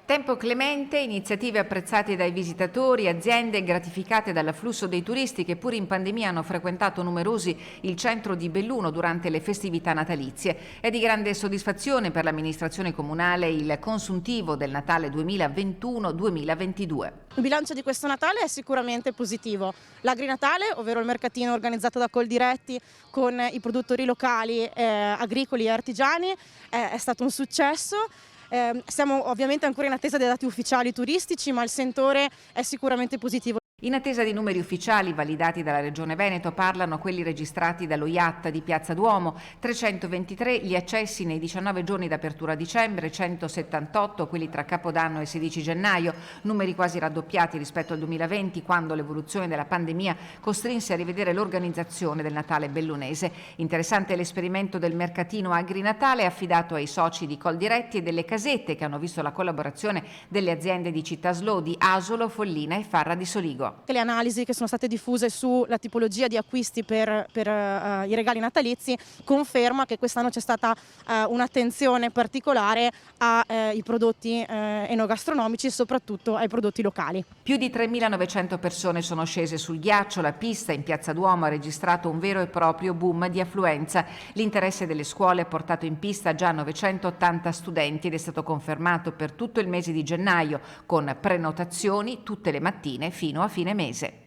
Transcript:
Tempo clemente, iniziative apprezzate dai visitatori, aziende gratificate dall'afflusso dei turisti che pur in pandemia hanno frequentato numerosi il centro di Belluno durante le festività natalizie. È di grande soddisfazione per l'amministrazione comunale il consuntivo del Natale 2021-2022. Il bilancio di questo Natale è sicuramente positivo. L'Agrinatale, ovvero il mercatino organizzato da Coldiretti con i produttori locali, agricoli e artigiani, è stato un successo. Siamo ovviamente ancora in attesa dei dati ufficiali turistici, ma il sentore è sicuramente positivo. In attesa di numeri ufficiali validati dalla Regione Veneto parlano quelli registrati dallo IAT di Piazza Duomo, 323 gli accessi nei 19 giorni d'apertura a dicembre, 178 quelli tra Capodanno e 16 gennaio, numeri quasi raddoppiati rispetto al 2020 quando l'evoluzione della pandemia costrinse a rivedere l'organizzazione del Natale bellunese. Interessante l'esperimento del mercatino Agrinatale affidato ai soci di Coldiretti e delle casette che hanno visto la collaborazione delle aziende di Cittàslò, di Asolo, Follina e Farra di Soligo. Le analisi che sono state diffuse sulla tipologia di acquisti per i regali natalizi conferma che quest'anno c'è stata un'attenzione particolare ai prodotti enogastronomici e soprattutto ai prodotti locali. Più di 3.900 persone sono scese sul ghiaccio, la pista in Piazza Duomo ha registrato un vero e proprio boom di affluenza. L'interesse delle scuole ha portato in pista già 980 studenti ed è stato confermato per tutto il mese di gennaio con prenotazioni tutte le mattine fino a fine mese.